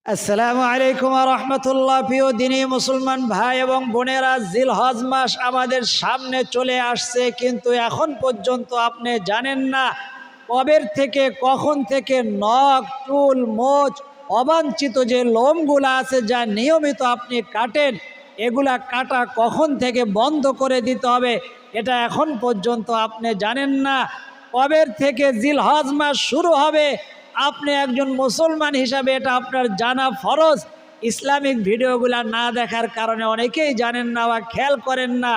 আসসালামু আলাইকুম ওয়া রাহমাতুল্লাহ। প্রিয় দিনী মুসলমান ভাই এবং বোনেরা, জিলহজ মাস আমাদের সামনে চলে আসছে, কিন্তু এখন পর্যন্ত আপনি জানেন না কবের থেকে কখন থেকে নখ চুল মোচ অবাঞ্ছিত যে লোমগুলো আছে যা নিয়মিত আপনি কাটেন, এগুলা কাটা কখন থেকে বন্ধ করে দিতে হবে এটা এখন পর্যন্ত আপনি জানেন না। কবের থেকে জিলহজ মাস শুরু হবে আপনি একজন মুসলমান হিসাবে এটা আপনার জানা ফরজ। ইসলামিক ভিডিওগুলা না দেখার কারণে অনেকেই জানেন না বা খেয়াল করেন না।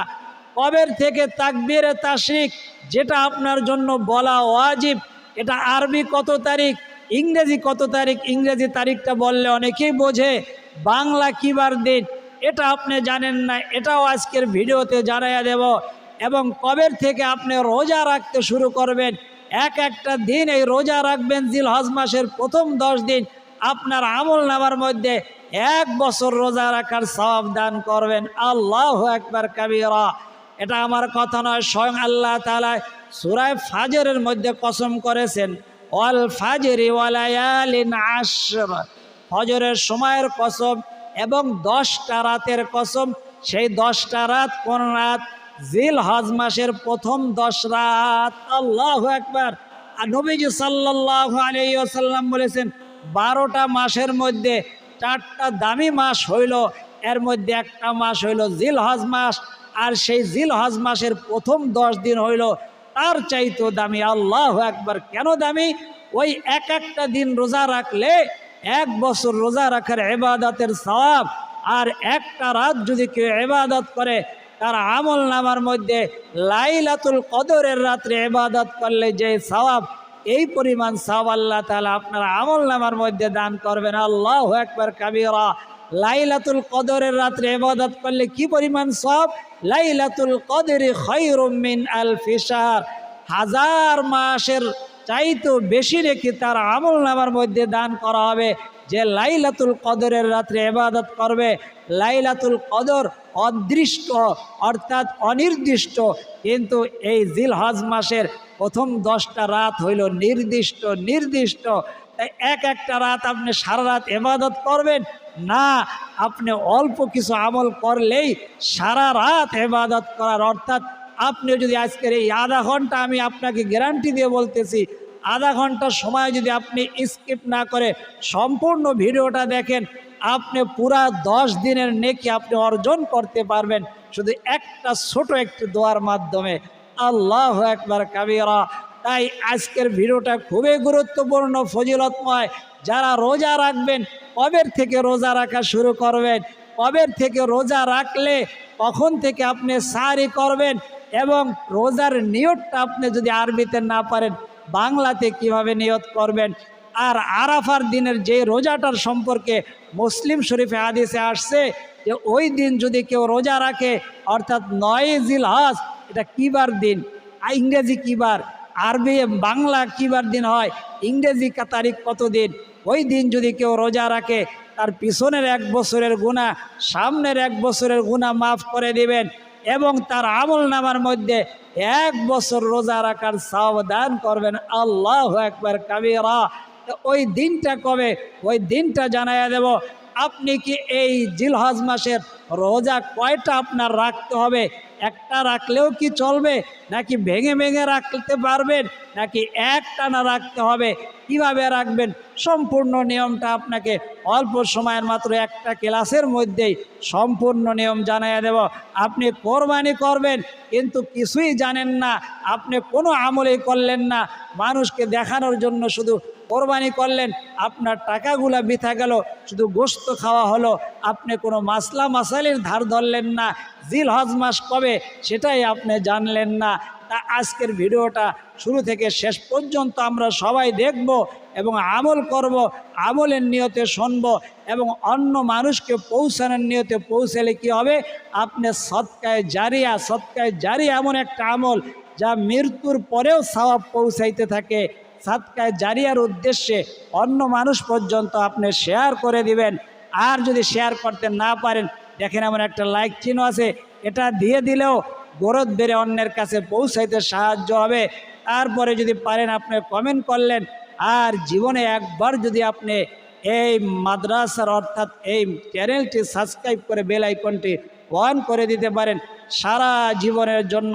কবের থেকে তাকবীরে তাশরিক যেটা আপনার জন্য বলা ওয়াজিব, এটা আরবি কত তারিখ, ইংরেজি কত তারিখ, ইংরেজি তারিখটা বললে অনেকেই বোঝে, বাংলা কিবার দিন এটা আপনি জানেন না, এটাও আজকের ভিডিওতে জানাইয়া দেব। এবং কবের থেকে আপনি রোজা রাখতে শুরু করবেন, এক একটা দিন এই রোজা রাখবেন, জিলহজ মাসের প্রথম 10 দিন আপনার আমল নামার মধ্যে 1 বছর রোজা রাখার সওয়াব দান করবেন। আল্লাহু আকবার কাবীরা। এটা আমার কথা নয়, স্বয়ং আল্লাহ তাআলা সূরা ফাজরের মধ্যে কসম করেছেন, ওয়াল ফাজরি ওয়া লায়ালিন আশর, ফজরের সময়ের কসম এবং 10টা রাতের কসম। সেই 10টা রাত কোন রাত? জিলহজ মাসের প্রথম 10 রাত। আল্লাহু আকবার। আর নবীজি সাল্লাল্লাহু আলাইহি ওয়াসাল্লাম বলেছেন 12টা মাসের মধ্যে 4টা দামি মাস হইল, এর মধ্যে একটা মাস হইল জিলহজ মাস, আর সেই জিলহজ মাসের প্রথম 10 দিন হইল তার চাইতেও দামি। আল্লাহু আকবার। কেন দামি? ওই এক একটা দিন রোজা রাখলে 1 বছর রোজা রাখার ইবাদতের সওয়াব, আর একটা রাত যদি কেউ ইবাদত করে তার আমল নামার মধ্যে লাইলাতুল কদরের রাত্রে ইবাদত করলে যে সওয়াব, এই পরিমাণ সওয়াব আল্লাহ তাআলা আপনার আমল নামার মধ্যে দান করবেন। আল্লাহু আকবার কাবীরা। লাইলাতুল কদরের রাত্রে ইবাদত করলে কি পরিমাণ সওয়াব? লাইলাতুল কদরি খায়রুম মিন আলফি শাহর, 1000 মাসের চাইতেও বেশি রেখে তার আমল নামার মধ্যে দান করা হবে। যে লাইলাতুল কদরের রাত্রে ইবাদত করবে, লাইলাতুল কদর অদৃষ্ট অর্থাৎ অনির্দিষ্ট, কিন্তু এই জিলহজ মাসের প্রথম 10টা রাত হইল নির্দিষ্ট। তাই এক একটা রাত আপনি সারা রাত ইবাদত করবেন না, আপনি অল্প কিছু আমল করলেই সারা রাত ইবাদত করার, অর্থাৎ আপনি যদি আজকের এই আধা ঘন্টা, আমি আপনাকে গ্যারান্টি দিয়ে বলতেছি, আধা ঘন্টা সময় যদি আপনি স্কিপ না করে সম্পূর্ণ ভিডিওটা দেখেন, আপনি পুরা 10 দিনের নেকি আপনি অর্জন করতে পারবেন শুধু একটা ছোট একটি দোয়ার মাধ্যমে। আল্লাহু আকবার কাবীরা। তাই আজকের ভিডিওটা খুবই গুরুত্বপূর্ণ, ফজিলতময়। যারা রোজা রাখবেন, কবের থেকে রোজা রাখা শুরু করবেন, কবের থেকে রোজা রাখলে কখন থেকে আপনি সাহরি করবেন, এবং রোজার নিয়তটা আপনি যদি আরবিতে না পারেন বাংলাতে কিভাবে নিয়ত করবেন। আর আরাফার দিনের যে রোজাটার সম্পর্কে মুসলিম শরীফে হাদিসে আসছে যে ওই দিন যদি কেউ রোজা রাখে, অর্থাৎ 9 জিলহজ, এটা কিবার দিন, ইংরেজি কিবার, আরবি বাংলা কিবার দিন হয়, ইংরেজি তারিখ কত দিন, ওই দিন যদি কেউ রোজা রাখে তার পিছনের 1 বছরের গুনাহ, সামনের 1 বছরের গুনাহ মাফ করে দিবেন, এবং তার আমল নামার মধ্যে 1 বছর রোজা রাখার সওয়াব দান করবেন। আল্লাহু আকবার কাবীরা। ওই দিনটা কবে, ওই দিনটা জানাইয়া দেব। আপনি কি এই জিলহজ মাসের রোজা কয়টা আপনার রাখতে হবে? একটা রাখলেও কি চলবে, নাকি ভেঙে ভেঙে রাখতে পারবেন, নাকি একটানা রাখতে হবে? কিভাবে রাখবেন সম্পূর্ণ নিয়মটা আপনাকে অল্প সময়ের মাত্র একটা ক্লাসের মধ্যেই সম্পূর্ণ নিয়ম জানাইয়া দেব। আপনি কোরবানি করবেন কিন্তু কিছুই জানেন না, আপনি কোনো আমলই করলেন না, মানুষকে দেখানোর জন্য শুধু কোরবানি করলেন, আপনার টাকাগুলা বৃথা গেল, শুধু গোশত খাওয়া হলো, আপনি কোনো মাসলা মাসালির ধার ধরলেন না, জিলহজ মাস কবে সেটাই আপনি জানলেন না। তা আজকের ভিডিওটা শুরু থেকে শেষ পর্যন্ত আমরা সবাই দেখব এবং আমল করব, আমলের নিয়তে শুনব, এবং অন্য মানুষকে পৌঁছানোর নিয়তে পৌঁছালে কি হবে? আপনি সদকায়ে জারিয়া এমন একটা আমল যা মৃত্যুর পরেও সওয়াব পৌঁছাইতে থাকে। সদকায়ে জারিয়ার উদ্দেশ্যে অন্য মানুষ পর্যন্ত আপনি শেয়ার করে দিবেন। আর যদি শেয়ার করতে না পারেন, দেখেন এমন একটা লাইক চিহ্ন আছে, এটা দিয়ে দিলেও গরদ বেড়ে অন্যের কাছে পৌঁছাইতে সাহায্য হবে। তারপরে যদি পারেন আপনি কমেন্ট করলেন, আর জীবনে একবার যদি আপনি এই মাদ্রাসার অর্থাৎ এই চ্যানেলটি সাবস্ক্রাইব করে বেল আইকনটি অন করে দিতে পারেন, সারা জীবনের জন্য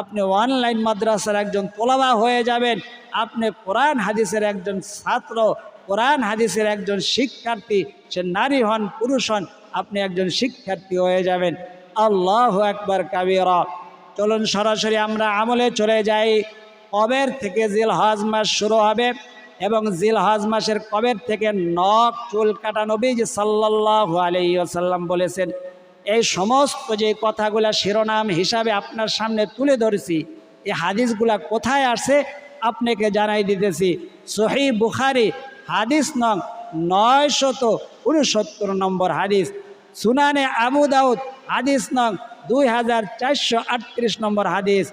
আপনি অনলাইন মাদ্রাসার একজন তোলাবা হয়ে যাবেন। আপনি কোরআন হাদিসের একজন ছাত্র, কোরআন হাদিসের একজন শিক্ষার্থী, সে নারী হন পুরুষ হন, আপনি একজন শিক্ষার্থী হয়ে যাবেন। আল্লাহু আকবার কাবীরা। চলুন সরাসরি আমরা আমলে চলে যাই। কবের থেকে জিলহজ মাস শুরু হবে এবং জিলহজ মাসের কবের থেকে নখ চুল কাটা নবীজি সাল্লাল্লাহু আলাইহি ওয়াসাল্লাম বলেছেন। এই সমস্ত যে কথাগুলা শিরোনাম হিসাবে আপনার সামনে তুলে ধরেছি, এই হাদিসগুলা কোথায় আসে আপনাকে জানাই দিতেছি। সহিহ বুখারী হাদিস নং 969 নম্বর হাদিস, সুনানে আবু দাউদ হাদিস নং 2438 নম্বর হাদিস,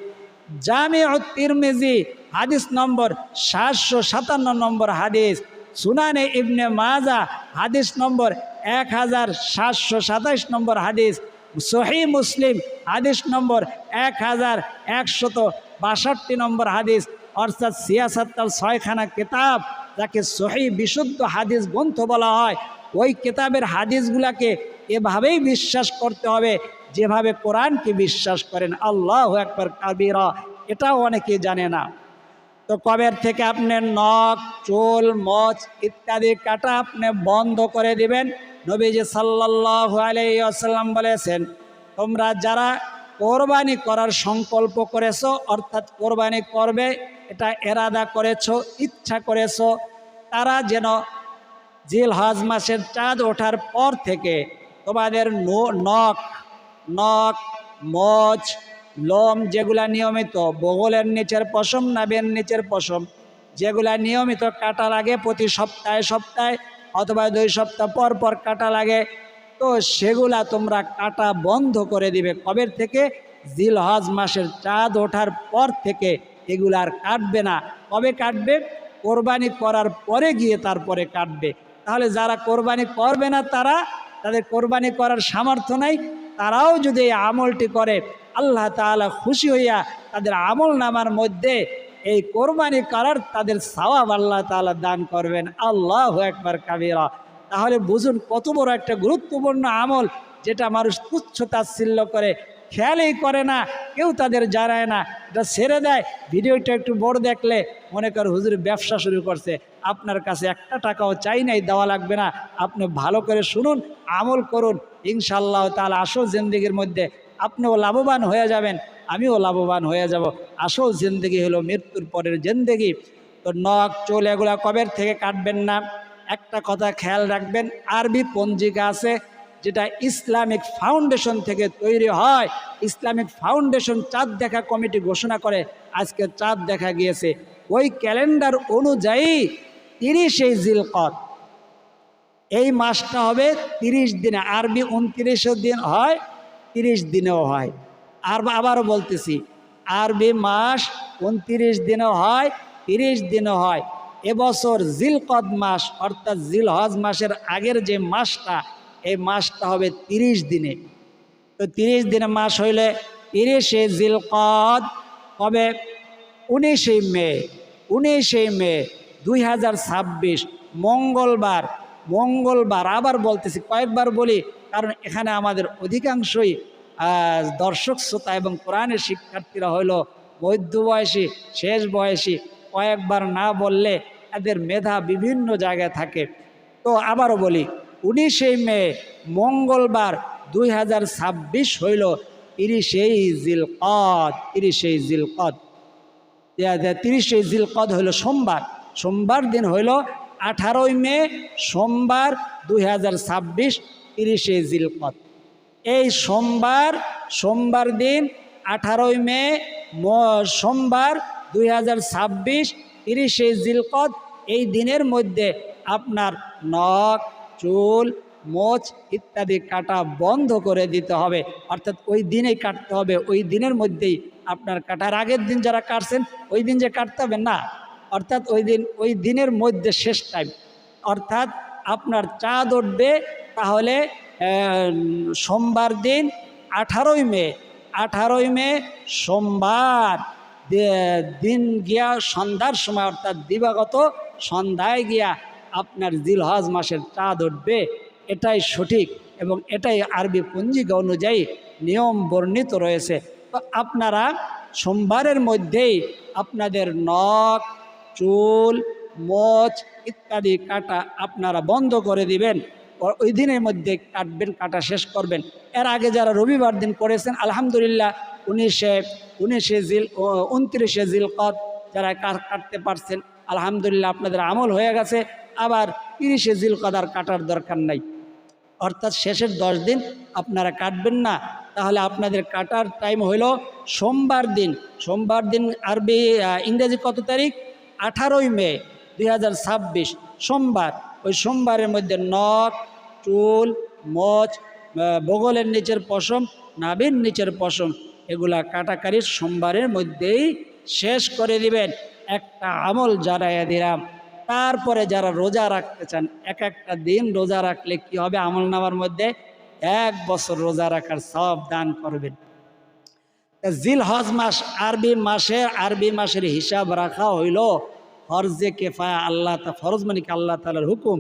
জামিউত তিরমিজি হাদিস নম্বর 757 নম্বর হাদিস, সুনানে ইবনে মাজা হাদিস নম্বর 1727 নম্বর হাদিস, সহিহ মুসলিম হাদিস নম্বর 1162 নম্বর হাদিস, অর্থাৎ 76 ছয়খানা কিতাব যাকে সহিহ বিশুদ্ধ হাদিস গ্রন্থ বলা হয়। ওই কিতাবের হাদিসগুলাকে এভাবেই বিশ্বাস করতে হবে যেভাবে কোরআনকে বিশ্বাস করেন। আল্লাহু আকবার কাবীরা। এটাও অনেকে জানে না। তো কবের থেকে আপনি নখ চুল মোচ ইত্যাদি কাটা আপনি বন্ধ করে দিবেন। নবীজি সাল্লাল্লাহু আলাইহি ওয়াসাল্লাম বলেছেন, তোমরা যারা কোরবানি করার সংকল্প করেছো, অর্থাৎ কোরবানি করবে এটা এরাদা করেছো, ইচ্ছা করেছো, তারা যেন জিলহজ মাসের চাঁদ ওঠার পর থেকে তোমাদের নখ মোচ লোম যেগুলা নিয়মিত বগলের নিচের পশম নাভির নিচের পশম যেগুলা নিয়মিত কাটা লাগে, প্রতি সপ্তাহে অথবা 2 সপ্তাহ পর পর কাটা লাগে, তো সেগুলা তোমরা কাটা বন্ধ করে দিবে। কবের থেকে? জিলহজ মাসের চাঁদ ওঠার পর থেকে এগুলা আর কাটবে না। কবে কাটবে? কোরবানি করার পরে গিয়ে তারপরে কাটবে। তাহলে যারা কোরবানি করবে না, তাদের কোরবানি করার সামর্থ্য নাই, তারাও যদি এই আমলটি করে আল্লাহ তাআলা খুশি হইয়া তাদের আমল নামার মধ্যে এই কোরবানি করার তাদের সওয়াব আল্লাহ তাআলা দান করবেন। আল্লাহু আকবার কাবীরা। তাহলে বুঝুন কত বড় একটা গুরুত্বপূর্ণ আমল, যেটা মানুষ তুচ্ছ তাচ্ছিল্য করে, খেয়ালই করে না, কেউ তাদের জানায় না, এটা ছেড়ে দেয়। ভিডিওটা একটু বড় দেখলে মনে কর হুজুর ব্যবসা শুরু করছে। আপনার কাছে 1 টাকাও চাই নাই, দেওয়া লাগবে না। আপনি ভালো করে শুনুন, আমল করুন, ইনশাআল্লাহ তাআলা আসল জিন্দেগির মধ্যে আপনিও লাভবান হয়ে যাবেন, আমিও লাভবান হয়ে যাব। আসল জিন্দেগি হলো মৃত্যুর পরের জিন্দেগি। তো নখ চুল এগুলা কবের থেকে কাটবেন না। একটা কথা খেয়াল রাখবেন, আরবি পঞ্জিকা আছে যেটা ইসলামিক ফাউন্ডেশন থেকে তৈরি হয়। ইসলামিক ফাউন্ডেশন চাঁদ দেখা কমিটি ঘোষণা করে আজকে চাঁদ দেখা গিয়েছে। ওই ক্যালেন্ডার অনুযায়ী 30 জিলকদ এই মাসটা হবে 30 দিনে। আরবি 29 দিন হয়, 30 দিনেও হয়। আর আবারও বলতেছি, আরবি মাস 29 দিনও হয়, 30 দিনও হয়। এবছর জিলকদ মাস অর্থাৎ জিলহজ মাসের আগের যে মাসটা, এই মাসটা হবে 30 দিনে। তো 30 দিনে মাস হইলে 30 জিলকদ হবে 19 মে। 19 মে 2026 মঙ্গলবার। আবার বলতেছি, কয়েকবার বলি, কারণ এখানে আমাদের অধিকাংশই দর্শক শ্রোতা এবং কোরআনের শিক্ষার্থীরা হইল মধ্যবয়সী, শেষ বয়সী। কয়েকবার না বললে এদের মেধা বিভিন্ন জায়গায় থাকে। তো আবারও বলি, 19 মে মঙ্গলবার 2026 হইল 30 জিলকদ। 30 জিলকদ হইল সোমবার দিন হইল 18 মে সোমবার 2026 30 জিলকদ। এই সোমবার দিন 18 মে সোমবার 2026 30 জিলকদ, এই দিনের মধ্যে আপনার নখ চুল মোচ ইত্যাদি কাটা বন্ধ করে দিতে হবে। অর্থাৎ ওই দিনেই কাটতে হবে, ওই দিনের মধ্যেই আপনার কাটার আগের দিন যারা কাটছেন ওই দিন যে কাটতে হবে না, অর্থাৎ ওই দিনের মধ্যে শেষ টাইম। অর্থাৎ আপনার চাঁদ উঠবে তাহলে সোমবার দিন 18 মে সোমবার দিন গিয়া সন্ধ্যার সময়, অর্থাৎ দিবাগত সন্ধ্যায় গিয়া আপনার জিলহজ মাসের চাঁদ উঠবে, এটাই সঠিক এবং এটাই আরবি পঞ্জিকা অনুযায়ী নিয়ম বর্ণিত রয়েছে। তো আপনারা সোমবারের মধ্যেই আপনাদের নখ, চুল, মোচ ইত্যাদি কাটা আপনারা বন্ধ করে দিবেন। ওই দিনের মধ্যে কাটবেন, কাটা শেষ করবেন। এর আগে যারা রবিবার দিন করেছেন আলহামদুলিল্লাহ 29শে জিলকদ যারা কাটতে পারছেন আলহামদুলিল্লাহ আপনাদের আমল হয়ে গেছে। আবার 30শে জিলকদ আর কাটার দরকার নাই, অর্থাৎ শেষের 10 দিন আপনারা কাটবেন না। তাহলে আপনাদের কাটার টাইম হইল সোমবার দিন। সোমবার দিন আরবি ইংরেজি কত তারিখ? 18ই মে 2026 সোমবার। ওই সোমবারের মধ্যে নখ, চুল, মোচ, বগলের নিচের পশম, নাভির নিচের পশম এগুলা কাটাকারি সোমবারের মধ্যেই শেষ করে দিবেন। একটা আমল জানাইয়া দিলাম। তারপরে যারা রোজা রাখতে চান, এক একটা দিন রোজা রাখলে কি হবে? আমল নামার মধ্যে 1 বছর রোজা রাখার সওয়াব দান করবেন। জিলহজ মাস আরবি মাসের হিসাব রাখা হইল ফরজে কেফায়া। ফরজ মানে কি? আল্লাহ তাআলার হুকুম।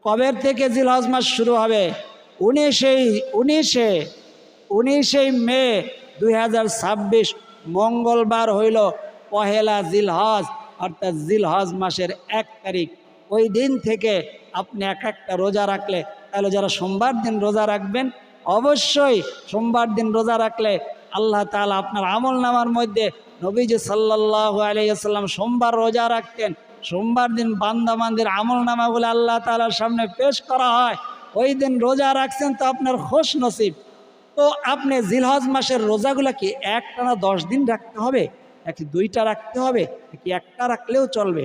কবের থেকে জিলহজ মাস শুরু হবে? 19শে মে 2026 মঙ্গলবার হইল পহেলা জিলহজ, অর্থাৎ জিলহজ মাসের 1 তারিখ। ওই দিন থেকে আপনি এক একটা রোজা রাখলে, তাহলে যারা সোমবার দিন রোজা রাখবেন, অবশ্যই সোমবার দিন রোজা রাখলে আল্লাহ তাআলা আপনার আমল নামার মধ্যে, নবীজি সাল্লাল্লাহু আলাইহি ওয়াসাল্লাম সোমবার রোজা রাখতেন। সোমবার দিন বান্দাবান্দির আমল নামাগুলো আল্লাহ তাআলার সামনে পেশ করা হয়। ওই দিন রোজা রাখছেন তো আপনার খোশ নসিব। তো আপনি জিলহজ মাসের রোজাগুলা কি একটানা 10 দিন রাখতে হবে, নাকি 2টা রাখতে হবে, নাকি একটা রাখলেও চলবে?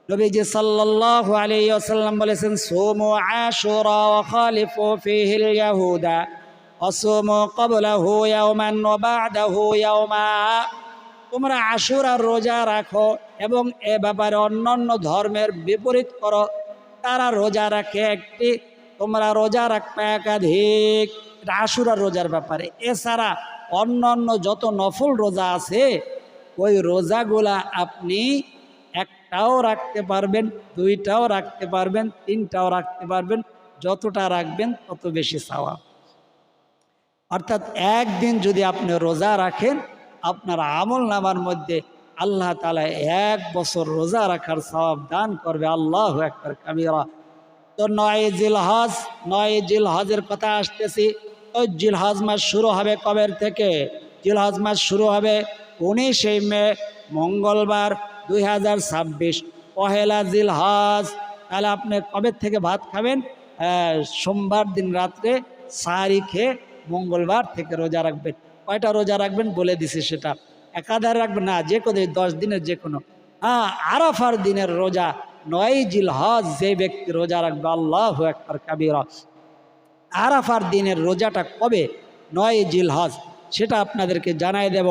নবীজি সাল্লাল্লাহু আলাইহি ওয়াসাল্লাম বলেছেন, সুমু আশুরা ওয়া খালিফু ফীহিল ইয়াহুদা ওয়াসুমু ক্বাবলাহু ইয়াওমান ওয়া বা'দাহু ইয়াওমা। তোমরা আশুরার রোজা রাখো এবং এ ব্যাপারে অন্যান্য ধর্মের বিপরীত করো। তারা রোজা রাখে একটি, তোমরা রোজা রাখবে একাধিক। এটা আশুরার রোজার ব্যাপারে। এছাড়া অন্যান্য যত নফল রোজা আছে ওই রোজাগুলা আপনি একটাও রাখতে পারবেন, 2টাও রাখতে পারবেন, 3টাও রাখতে পারবেন। যতটা রাখবেন তত বেশি সওয়াব। অর্থাৎ একদিন যদি আপনি রোজা রাখেন, আপনার আমল নামার মধ্যে আল্লাহ তাআলা 1 বছর রোজা রাখার সওয়াব দান করবে। আল্লাহু আকবার কাবীরা। তো 9 জিলহজের কথা আসতেছি। ওই জিলহজ মাস শুরু হবে কবের থেকে? জিলহজ মাস শুরু হবে 19শে মে মঙ্গলবার 2026 পহেলা জিলহজ। তাহলে আপনি কবে থেকে ভাত খাবেন? সোমবার দিন রাত্রে সাহারি খেয়ে মঙ্গলবার থেকে রোজা রাখবেন। কয়টা রোজা রাখবেন বলে দিছি, সেটা একাধারে রাখবেন না, যে কোনো 10 দিনের যে কোনো। আরাফার দিনের রোজা 9 জিলহজ যে ব্যক্তি রোজা রাখবে, আল্লাহু আকবার কাবীরা। আরাফার দিনের রোজাটা কবে? 9 জিলহজ, সেটা আপনাদেরকে জানাই দেব।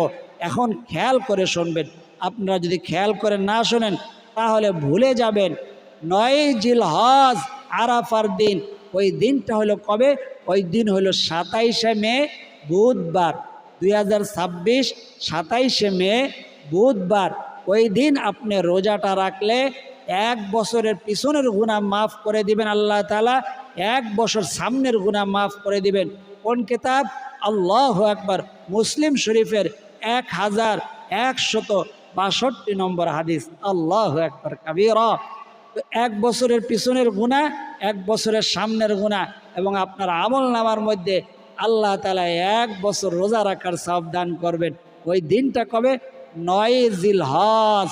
এখন খেয়াল করে শুনবেন। আপনারা যদি খেয়াল করে না শোনেন তাহলে ভুলে যাবেন। 9 জিলহজ আরাফার দিন, ওই দিনটা হলো কবে? ওই দিন হলো 27শে মে বুধবার 2026। 27শে মে বুধবার। ওই দিন আপনি রোজাটা রাখলে 1 বছরের পিছনের গুনাহ মাফ করে দিবেন আল্লাহ তাআলা, 1 বছর সামনের গুনাহ মাফ করে দিবেন। কোন কিতাব? আল্লাহু আকবার। মুসলিম শরীফের 1162 নম্বর হাদিস। আল্লাহু আকবার কাবীরা। তো 1 বছরের পিছনের গুনাহ, 1 বছরের সামনের গুনাহ, এবং আপনার আমল নামার মধ্যে আল্লাহ তাআলা 1 বছর রোজা রাখার সওয়াব দান করবেন। ওই দিনটা কবে? 9 জিলহজ।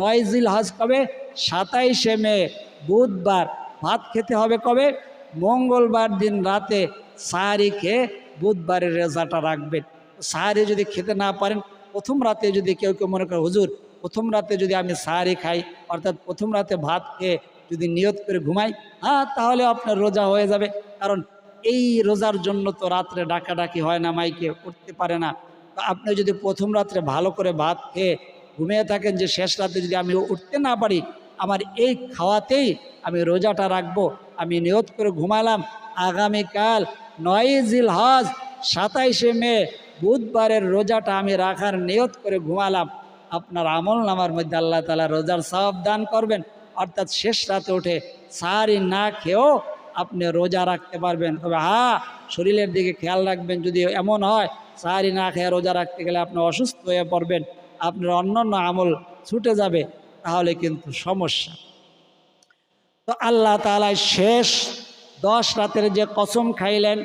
9 জিলহজ কবে? 27শে মে বুধবার। ভাত খেতে হবে কবে? মঙ্গলবার দিন রাতে সাহারি খেয়ে বুধবারের রোজাটা রাখবেন। সাহারি যদি খেতে না পারেন, প্রথম রাতে যদি কেউ মনে করে হুজুর প্রথম রাতে যদি আমি সাহারি খাই, অর্থাৎ প্রথম রাতে ভাত খেয়ে যদি নিয়ত করে ঘুমাই, তাহলে আপনার রোজা হয়ে যাবে। কারণ এই রোজার জন্য তো রাত্রে ডাকাডাকি হয় না, মাইকে উঠতে পারে না। তো আপনি যদি প্রথম রাত্রে ভালো করে ভাত খেয়ে ঘুমিয়ে থাকেন যে শেষ রাতে যদি আমি উঠতে না পারি, আমার এই খাওয়াতেই আমি রোজাটা রাখবো, আমি নিয়ত করে ঘুমালাম আগামীকাল 9 জিলহজ 27শে মে বুধবারের রোজাটা আমি রাখার নিয়ত করে ঘুমালাম, আপনার আমল নামার মধ্যে আল্লাহ তাআলা রোজার সওয়াব দান করবেন। অর্থাৎ শেষ রাতে উঠে সাহারি না খেয়েও আপনি রোজা রাখতে পারবেন। তবে হ্যাঁ, শরীরের দিকে খেয়াল রাখবেন, যদি এমন হয় সাহারি না খেয়ে রোজা রাখতে গেলে আপনি অসুস্থ হয়ে পড়বেন, আপনার অন্যান্য আমল ছুটে যাবে, তাহলে কিন্তু সমস্যা। তো আল্লাহ তাআলা শেষ 10 রাতের যে কসম খাইলেন,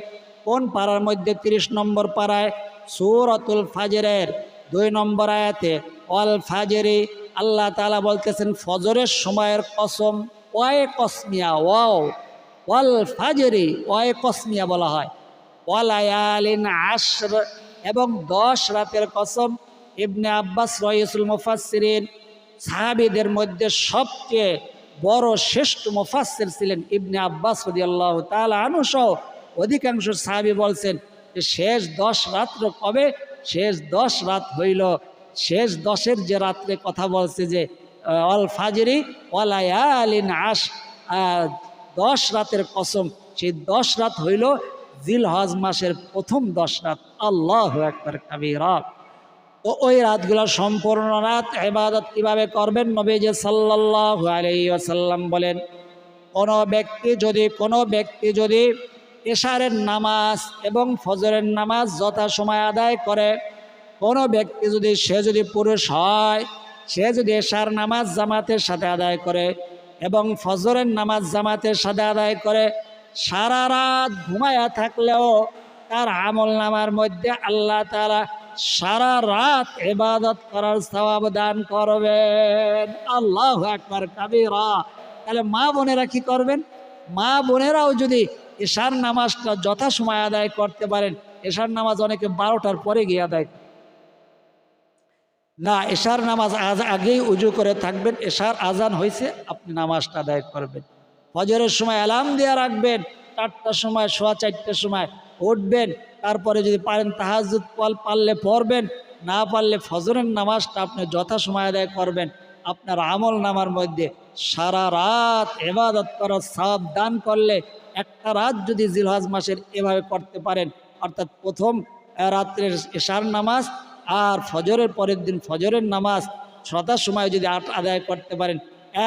কোন পারার মধ্যে? 30 নম্বর পারায় সূরাতুল ফাজরের 2 নম্বর আয়াতে, ওয়াল ফাজরি, আল্লাহ তাআলা বলতেছেন ফজরের সময়ের কসম। ওয়ায়ে কসমিয়া, ওয়াল ফাজরি, ওয়ায়ে কসমিয়া বলা হয়। ওয়ালায়ালিন আশর, এবং 10 রাতের কসম। ইবনে আব্বাস রাইসুল মুফাসসিরিন, সাহাবীদের মধ্যে সবচেয়ে বড় শ্রেষ্ঠ মুফাসসির ছিলেন ইবনে আব্বাস রাদিয়াল্লাহু তাআলা আনহু সহ অধিকাংশ সাহাবী বলছেন যে শেষ 10 রাত্র কবে? শেষ 10 রাত হইল, শেষ 10-এর যে রাত্রে কথা বলছে যে অল ফাজরি ওয়ালায়ালিন আশ, 10 রাতের কসম, সেই 10 রাত হইল জিলহজ মাসের প্রথম 10 রাত। আল্লাহু আকবার কাবীরা। তো ওই রাতগুলো সম্পূর্ণ রাত ইবাদত কিভাবে করবেন? নবীজি সাল্লাল্লাহু আলাইহি ওয়াসাল্লাম বলেন, কোনো ব্যক্তি যদি এশারের নামাজ এবং ফজরের নামাজ যথাসময়ে আদায় করে, কোনো ব্যক্তি যদি পুরুষ হয়, সে যদি এশার নামাজ জামাতের সাথে আদায় করে এবং ফজরের নামাজ জামাতের সাথে আদায় করে, সারা রাত ঘুমায়া থাকলেও তার আমল নামার মধ্যে আল্লাহ তাআলা সারা রাত ইবাদত করার সওয়াব দান করবেন। আল্লাহু আকবার কাবীরা। তাহলে মা বোনেরা কি করবেন? মা বোনেরাও যদি এশার নামাজটা যথাসময়ে আদায় করতে পারেন, এশার নামাজ অনেকে 12টার পরে গিয়ে আদায় করে না, এশার নামাজ আগেই উজু করে থাকবেন, এশার আজান হয়েছে আপনি নামাজটা আদায় করবেন। ফজরের সময় অ্যালার্ম দিয়ে রাখবেন, 4টার সময়, 4:15টার সময় উঠবেন। তারপরে যদি পারেন তাহাজ্জুদ পারলে পড়বেন, না পারলে ফজরের নামাজটা আপনি যথাসময় আদায় করবেন। আপনার আমল নামার মধ্যে সারা রাত ইবাদত করার সওয়াব দান করলে, একটা রাত যদি জিলহজ মাসের এভাবে করতে পারেন, অর্থাৎ প্রথম রাত্রের এশার নামাজ আর ফজরের পরের দিন ফজরের নামাজ যথাসময় যদি আদায় করতে পারেন,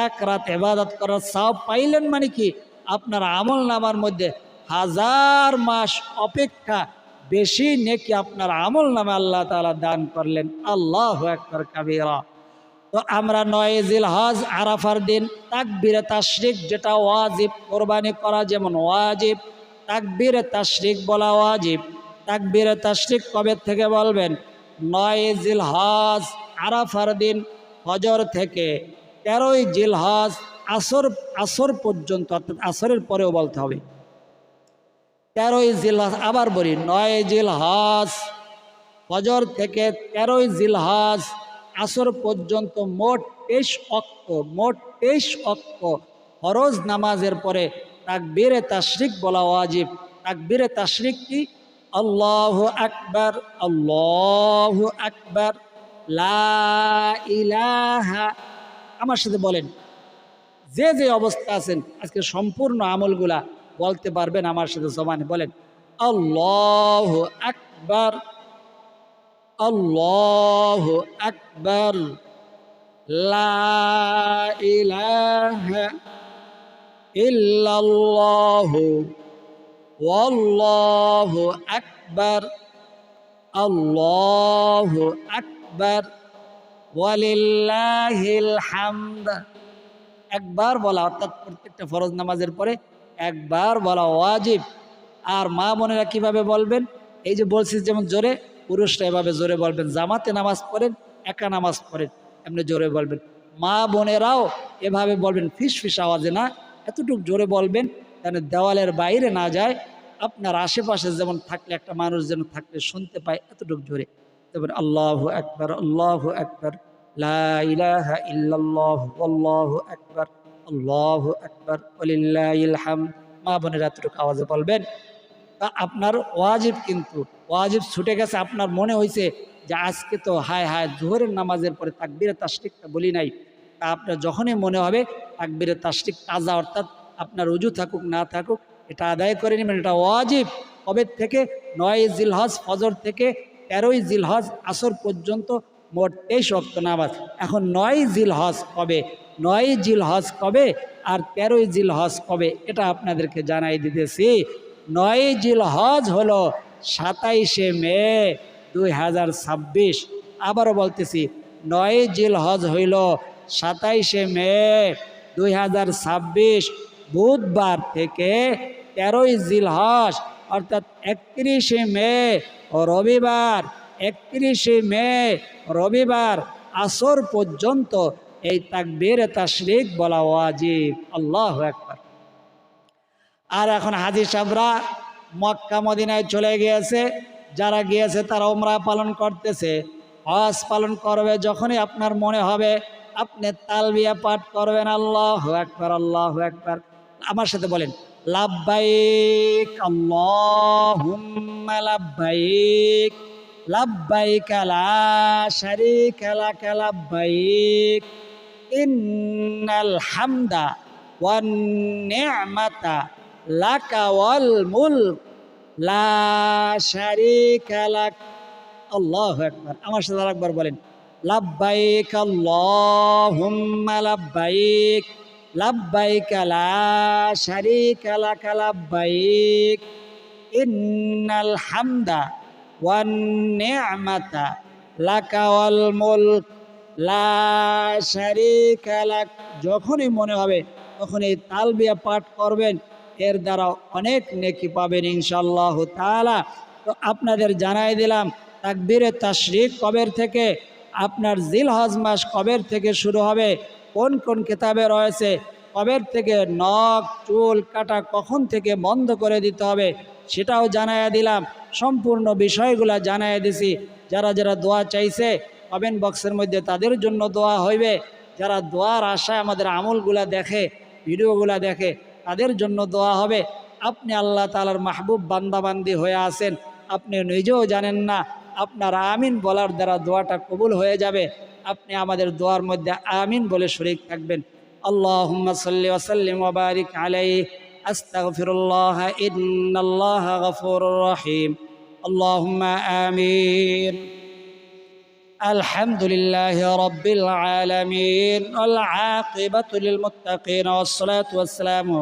এক রাত ইবাদত করার সওয়াব পাইলেন। মানে কি? আপনার আমল নামার মধ্যে 1000 মাস অপেক্ষা বেশি নেকি আপনার আমল নামে আল্লাহ তাআলা দান করলেন। আল্লাহু আকবার কাবীরা। তো আমরা 9 জিলহজ আরাফার দিন তাকবীরে তাশরিক, যেটা ওয়াজিব, কোরবানি করা যেমন ওয়াজিব, তাকবীরে তাশরিক বলা ওয়াজিব। তাকবীরে তাশরিক কবে থেকে বলবেন? 9 জিলহজ আরাফার দিন ফজর থেকে 13 জিলহজ আসর পর্যন্ত, অর্থাৎ আসরের পরেও বলতে হবে। 13 জিলহজ, আবার বলি 9 জিলহজ ফজর থেকে 13 জিলহজ আসর পর্যন্ত মোট 23 ওয়াক্ত ফরজ নামাজের পরে তাকবীরে তাশরিক বলা ওয়াজিব। তাকবীরে তাশরিক কি? আল্লাহু আকবার, আল্লাহু আকবার, লা ইলাহা। আমার সাথে বলেন, যে যে অবস্থা আছেন আজকে সম্পূর্ণ আমলগুলা বলতে পারবেন আমার সাথে জবানে বলেন, আল্লাহু আকবার, আল্লাহু আকবার, লা ইলাহা ইল্লাল্লাহু ওয়াল্লাহু আকবার, আল্লাহু আকবার, ওয়ালিল্লাহিল হামদ। একবার বলা, অর্থাৎ প্রত্যেকটা ফরজ নামাজের পরে একবার বলা ওয়াজিব। আর মা বোনেরা কিভাবে বলবেন? এই যে বলছি যেমন জোরে, পুরুষরা এভাবে জোরে বলবেন। জামাতে নামাজ পড়েন, একা নামাজ পড়েন, এমনি জোরে বলবেন। মা বোনেরাও এভাবে বলবেন, ফিস ফিস আওয়াজে না, এতটুকু জোরে বলবেন যেন দেওয়ালের বাইরে না যায়। আপনার আশেপাশে যেমন থাকলে, একটা মানুষ যেন থাকলে শুনতে পায়, এতটুকু জোরে যেমন আল্লাহু আকবার, আল্লাহু আকবার, লা ইলাহা ইল্লাল্লাহু আল্লাহু আকবার, আল্লাহু আকবার, ওয়ালিল্লাহিল হামদ। মা বোনেরা এতটুকু আওয়াজে বলবেন। আপনার ওয়াজিব, কিন্তু ওয়াজিব ছুটে গেছে, আপনার মনে হয়েছে যে আজকে তো হায় জোহরের নামাজের পরে তাকবীরে তাশরিকটা বলি নাই। তা আপনার যখনই মনে হবে তাকবীরে তাশরিক তাজা, অর্থাৎ আপনার উজু থাকুক না থাকুক, এটা আদায় করে নেবেন। এটা ওয়াজিব। কবে থেকে? 9 জিলহজ ফজর থেকে 13 জিলহজ আসর পর্যন্ত মোট 23 ওয়াক্ত নামাজ। এখন 9 জিলহজ কবে? 9ই জিলহজ কবে আর 13ই জিলহজ কবে এটা আপনাদেরকে জানাই দিতেছি। 9ই জিলহজ হলো 27শে মে 2026। আবারও বলতেছি, 9ই জিলহজ হইল 27শে মে 2026 বুধবার থেকে 13ই জিলহজ অর্থাৎ 31শে মে রবিবার, 31শে মে রবিবার আসর পর্যন্ত এই তাকবীরে তাশরিক বলা ওয়াজিব। আল্লাহু আকবার। আর এখন হাজী সাহেবরা মক্কা মদিনায় চলে গিয়েছে, যারা গিয়েছে তারা উমরা পালন করতেছে, হজ পালন করবে। যখনই আপনার মনে হবে আপনি তালবিয়া পাঠ করবেন, আল্লাহু আকবার, আল্লাহু আকবার। আমার সাথে বলেন, লাব্বাইক আল্লাহুম্মা লাব্বাইক, লাব্বাইক লা শারীকা লাক লাব্বাইক, ইন্নাল হামদা ওয়ান নি'মাতা লাকা ওয়াল মুলক লা শারীকা লাক। আল্লাহু আকবার। আমার সাথে আরেকবার বলেন, লাব্বাইক আল্লাহুম্মা লাব্বাইক, লাব্বাইক লা শারীকা লাক লাব্বাইক, ইন্নাল হামদা ওয়ান নি'মাতা লাকা ওয়াল মুলক লা শারীকা লাক। যখনই মনে হবে তখন এই তালবিয়া পাঠ করবেন, এর দ্বারা অনেক নেকি পাবেন ইনশাআল্লাহ তাআলা। তো আপনাদের জানাই দিলাম তাকবীরে তাশরিক কবের থেকে, আপনার জিলহজ মাস কবের থেকে শুরু হবে, কোন কোন কিতাবে রয়েছে, কবের থেকে নখ চুল কাটা কখন থেকে বন্ধ করে দিতে হবে সেটাও জানাইয়া দিলাম। সম্পূর্ণ বিষয়গুলো জানাইয়া দিছি। যারা যারা দোয়া চাইছে কমেন্ট বক্সের মধ্যে তাদের জন্য দোয়া হইবে। যারা দোয়ার আশায় আমাদের আমলগুলা দেখে, ভিডিওগুলা দেখে, তাদের জন্য দোয়া হবে। আপনি আল্লাহ তাআলার মাহবুব বান্দাবান্দি হয়ে আছেন, আপনি নিজেও জানেন না। আপনার আমিন বলার দ্বারা দোয়াটা কবুল হয়ে যাবে। আপনি আমাদের দোয়ার মধ্যে আমিন বলে শরীক থাকবেন। আল্লাহুম্মা সাল্লি ওয়া সাল্লিম ওয়া বারিক আলাইহি, আস্তাগফিরুল্লাহ ইন্নাল্লাহা গফুরুর রহিম। আল্লাহুম্মা আমিন। আলহামদুলিল্লাহি রাব্বিল আলামিন ওয়াল আকিবাতু লিল মুত্তাকিন ওয়াস সালাতু ওয়াস সালামু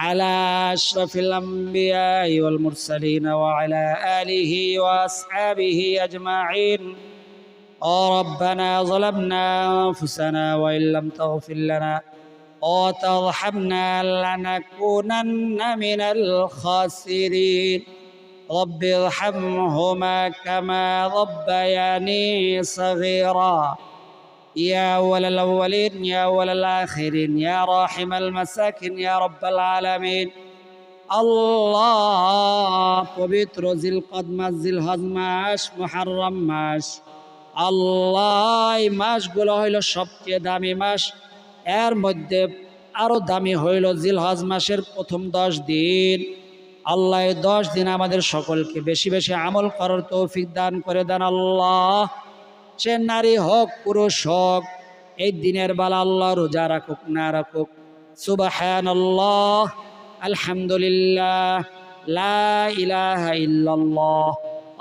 على أشرف الأنبياء والمرسلين وعلى آله وأصحابه أجمعين. ربنا ظلمنا أنفسنا وإن لم تغفر لنا وترحمنا لنكونن من الخاسرين. رب ارحمهما كما ربياني صغيرا. يا أول الأولين يا أول الآخرين يا راحم المساكين يا رب العالمين. আল্লাহ, পবিত্র জিলকদ মাস, জিলহজ মাস, মুহররম মাস, আল্লাহ এই মাসগুলো হইল সবচেয়ে দামি মাস। এর মধ্যে আরো দামি হইল জিলহজ মাসের প্রথম 10 দিন। আল্লাহ এই 10 দিন আমাদের সকলকে বেশি বেশি আমল করার তৌফিক দান করে দেন আল্লাহ। সে নারী হোক পুরুষ হোক, এই দিনের বেলা আল্লাহ রোজা রাখুক না রাখুক, সুবহানাল্লাহ, আলহামদুলিল্লাহ, লা ইলাহা ইল্লাল্লাহ,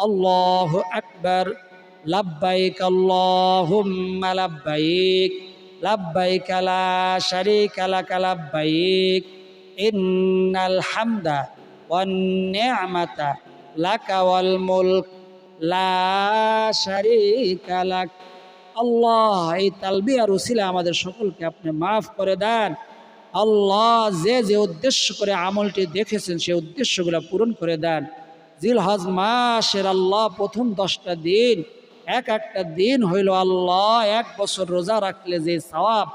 আল্লাহু আকবার, লাব্বাইক আল্লাহুম্মা লাব্বাইক, লাব্বাইক লা শারীকা লাক লাব্বাইক, ইন্নাল হামদা ওয়ান নি'মাতা লাকা ওয়াল মুলক লা শারীকা লাক। আল্লাহ, এই তালবিয়ার উসিলা আমাদের সকলকে আপনি মাফ করে দেন আল্লাহ। যে যে উদ্দেশ্য করে আমলটি দেখেছেন সেই উদ্দেশ্যগুলো পূরণ করে দেন। জিলহজ মাসের আল্লাহ প্রথম 10টা দিন, এক একটা দিন হইল আল্লাহ 1 বছর রোজা রাখলে যে সওয়াব,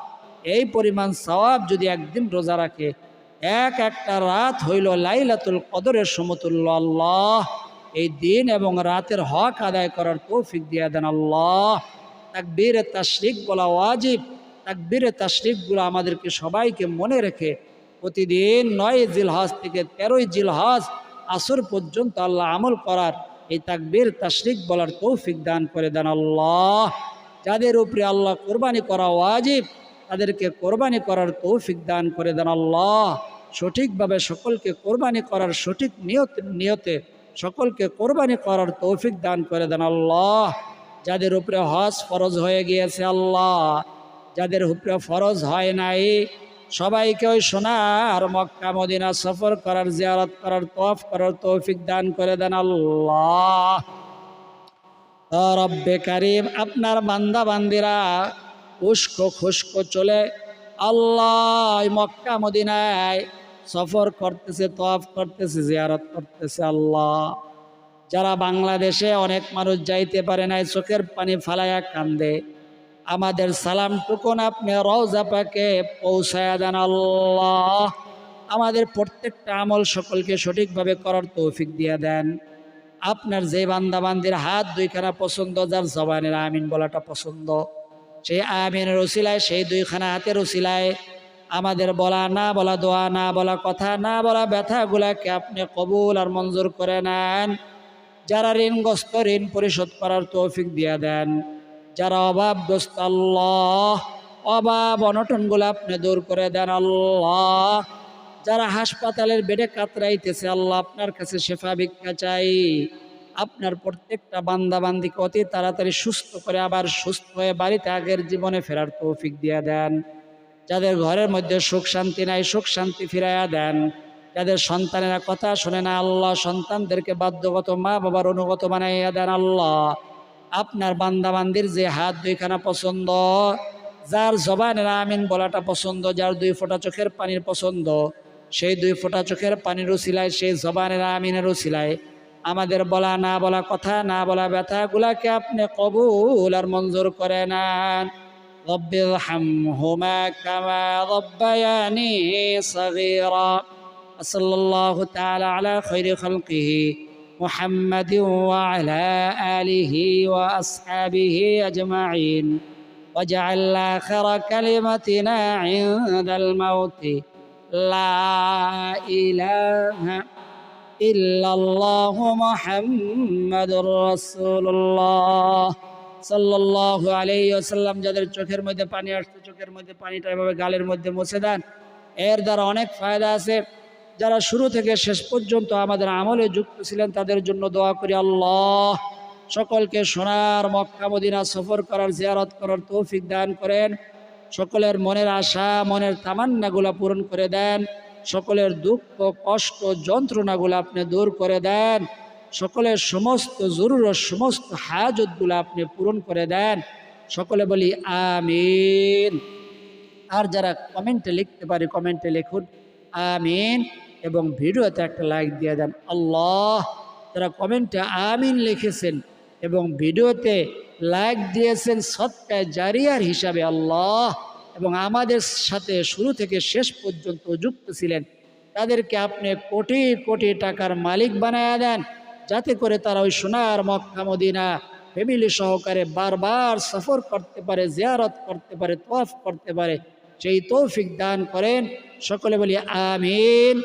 এই পরিমাণ সওয়াব যদি একদিন রোজা রাখে, এক একটা রাত হইল লাইলাতুল কদরের সমতুল্য। আল্লাহ, এই দিন এবং রাতের হক আদায় করার তৌফিক দিয়ে দেন আল্লাহ। তাকবীরে তাশরিক বলা ওয়াজিব। তাকবীরে তাশরিকগুলো আমাদেরকে সবাইকে মনে রেখে প্রতিদিন 9 জিলহজ থেকে 13 জিলহজ আসর পর্যন্ত আল্লাহ আমল করার, এই তাকবীর তাশরিক বলার তৌফিক দান করে দেন আল্লাহ। যাদের উপরে আল্লাহ কোরবানি করা ওয়াজিব, তাদেরকে কোরবানি করার তৌফিক দান করে দেন আল্লাহ। সঠিকভাবে সকলকে কোরবানি করার সঠিক নিয়তে সকলকে কোরবানি করার তৌফিক দান করে দেন আল্লাহ। যাদের উপরে হজ ফরজ হয়ে গিয়েছে আল্লাহ, যাদের উপরে ফরজ হয় নাই সবাইকে ওই সোনার মক্কা মদিনা সফর করার, জিয়ারত করার, তওয়াফ করার তৌফিক দান করে দেন আল্লাহ। ও রব্বে কারিম, আপনার বান্দা বান্দিরা উস্কো খুস্কো চলে আল্লাহ মক্কা মদিনায় সফর করতেছে, তওয়াফ করতেছে, জিয়ারত করতেছে আল্লাহ। যারা বাংলাদেশে অনেক মানুষ যাইতে পারে নাই, চোখের পানি ফালাইয়া কান্দে, আমাদের সালামটুকুন আপনি রওজা পাকে পৌঁছায়া দেন আল্লাহ। আমাদের প্রত্যেকটা আমল সকলকে সঠিকভাবে করার তৌফিক দিয়ে দেন। আপনার যে বান্দা বান্দির হাত দুইখানা পছন্দ, যার জবানের আমিন বলাটা পছন্দ, সেই আমিনের উসিলায়, সেই দুইখানা হাতের উসিলায় আমাদের বলা না বলা দোয়া, না বলা কথা, না বলা ব্যথাগুলাকে আপনি কবুল আর মঞ্জুর করে নেন। যারা ঋণগ্রস্ত ঋণ পরিশোধ করার তৌফিক দিয়ে দেন। যারা অভাবগ্রস্ত আল্লাহ অভাব অনটনগুলো আপনি দূর করে দেন আল্লাহ। যারা হাসপাতালের বেডে কাতরাইতেছে আল্লাহ, আপনার কাছে শেফা ভিক্ষা চাই। আপনার প্রত্যেকটা বান্দা বান্দিকে অতি তাড়াতাড়ি সুস্থ করে আবার সুস্থ হয়ে বাড়িতে আগের জীবনে ফেরার তৌফিক দিয়ে দেন। যাদের ঘরের মধ্যে সুখ শান্তি নাই, সুখ শান্তি ফিরাইয়া দেন। যাদের সন্তানেরা কথা শোনে না আল্লাহ, সন্তানদেরকে বাধ্যগত মা বাবার অনুগত বানাইয়া দেন আল্লাহ। আপনার বান্দা বান্দির যে হাত দুইখানা পছন্দ, যার জবানের আমিন বলাটা পছন্দ, যার দুই ফোঁটা চোখের পানির পছন্দ, সেই দুই ফোঁটা চোখের পানির উসিলায়, সেই জবানের আমিনের উসিলায় আমাদের বলা না বলা কথা, না বলা ব্যথাগুলাকে আপনি কবুল আর মঞ্জুর করে নেন। রব্বির হামহুমা কামা রব্বায়ানি সগীরা। সাল্লাল্লাহু তাআলা আলা খায়রি খালকিহি মুহাম্মাদিন ওয়া আলা আলিহি ওয়া আসহাবিহি আজমাইন। واجعل آخر كلمتنا عند الموت لا إله إلا الله محمد رسول الله সাল্লাল্লাহু আলাইহি ওয়াসাল্লাম। যাদের চোখের মধ্যে পানি আসছে, চোখের মধ্যে পানিটা এভাবে গালের মধ্যে মুছে দেন, এর দ্বারা অনেক ফায়দা আছে। যারা শুরু থেকে শেষ পর্যন্ত আমাদের আমলে যুক্ত ছিলেন তাদের জন্য দোয়া করি আল্লাহ সকলকে সোনার মক্কা মদিনা সফর করার, জিয়ারত করার তৌফিক দান করেন। সকলের মনের আশা, মনের তামান্নাগুলা পূরণ করে দেন। সকলের দুঃখ কষ্ট যন্ত্রণাগুলো আপনি দূর করে দেন। সকলের সমস্ত জরুরত, সমস্ত হাজতগুলো আপনি পূরণ করে দেন। সকলে বলি আমিন। আর যারা কমেন্টে লিখতে পারে কমেন্টে লিখুন আমিন, এবং ভিডিওতে একটা লাইক দিয়ে দেন আল্লাহ। যারা কমেন্টে আমিন লিখেছেন এবং ভিডিওতে লাইক দিয়েছেন সদকায়ে জারিয়ার হিসাবে আল্লাহ, এবং আমাদের সাথে শুরু থেকে শেষ পর্যন্ত যুক্ত ছিলেন, তাদেরকে আপনি কোটি কোটি টাকার মালিক বানায়া দেন, যাতে করে তারা ওই সোনার মক্কা মদিনা ফ্যামিলি সহকারে বারবার সফর করতে পারে, জিয়ারত করতে পারে, তওয়াফ করতে পারে, সেই তৌফিক দান করেন। সকলে বলি আমিন।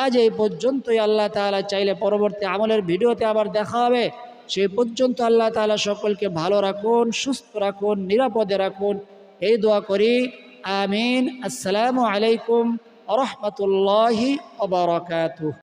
আজ এই পর্যন্তই। আল্লাহ তাআলা চাইলে পরবর্তী আমলের ভিডিওতে আবার দেখা হবে। সেই পর্যন্ত আল্লাহ তাআলা সকলকে ভালো রাখুন, সুস্থ রাখুন, নিরাপদে রাখুন, এই দোয়া করি আমিন। আসসালামু আলাইকুম ওয়া রাহমাতুল্লাহি ওয়া বারাকাতুহু।